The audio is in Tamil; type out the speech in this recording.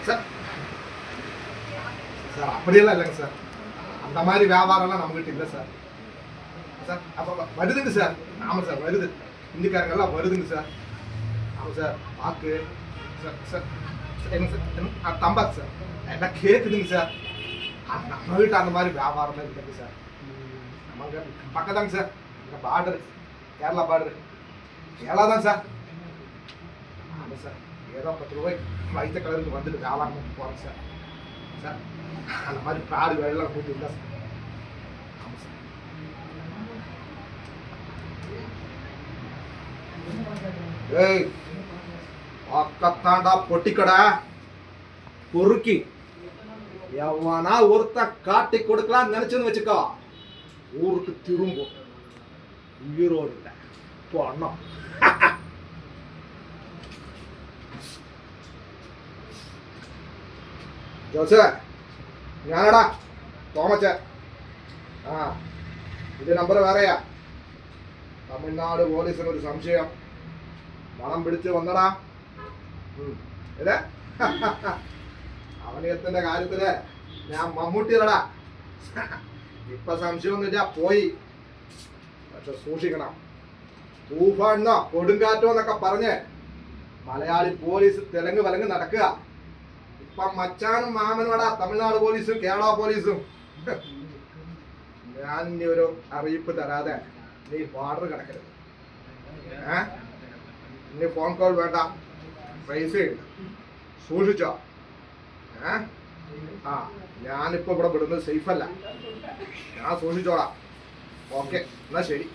சார் சார் அப்படியெல்லாம் இல்லைங்க சார். அந்த மாதிரி வியாபாரம்லாம் நம்மகிட்ட இல்லை சார். சார் அப்போ வருதுங்க சார். ஆமாம் சார் வருது. இந்திக்காரங்கெல்லாம் வருதுங்க சார். ஆமாம் சார் பாக்கு சார் சார் என்ன சார் தம்பாக்கு சார் எல்லாம் கேட்குதுங்க சார். நம்மகிட்ட அந்த மாதிரி வியாபாரம்லாம் இல்லைங்க சார். நமக்கு பக்கத்தாங்க சார். இந்த பார்டரு கேரளா பார்டரு கேரளா தான் சார். ஆமாம் சார் ஏதோ 10 ரூபாய் வைத்த கலருக்கு வந்துட்டு வியாபாரம் பண்ணி போகிறேன் சார். சார் அந்த மாதிரி ப்ராடு வேலையெல்லாம் கூட்டி இல்லை சார். ஆமாம் சார். ஏய் பக்கத்தாண்டா பொட்டிக்கடை பொறுக்கி எவனா ஒருத்த காட்டி கொடுக்கலாம் நினைச்சுன்னு வச்சுக்கோ, ஊருக்கு திரும்பும் உயிரோடு இல்லை பொண்ணம். ജോസ് ഞാനടാ തോമച്ച. ഇത് നമ്പർ വേറെയാ. തമിഴ്നാട് പോലീസിന് ഒരു സംശയം. മണം പിടിച്ച് വന്നടാ. ഇതേ അവനിയത്തിന്റെ കാര്യത്തില് ഞാൻ മമ്മൂട്ടിയല്ലടാ. ഇപ്പൊ സംശയമൊന്നുമില്ല പോയി. പക്ഷെ സൂക്ഷിക്കണം. തൂഫാനോ കൊടുങ്കാറ്റോ എന്നൊക്കെ പറഞ്ഞ് മലയാളി പോലീസ് തെലുങ്ക് വലങ്ക് നടക്കുക. ഇപ്പൊ മച്ചാനും മാമനുമാടാ തമിഴ്നാട് പോലീസും കേരള പോലീസും. ഞാൻ ഇനി ഒരു അറിയിപ്പ് തരാതെ നീ ബാർഡർ കിടക്കരുത്. ഇനി ഫോൺ കോൾ വേണ്ട, പൈസ ഉണ്ട്, സൂക്ഷിച്ചോ. ഞാനിപ്പോ ഇവിടെ വിടുന്നത് സേഫ് അല്ല, ഞാൻ സൂക്ഷിച്ചോളാം. ഓക്കെ എന്നാ ശരി.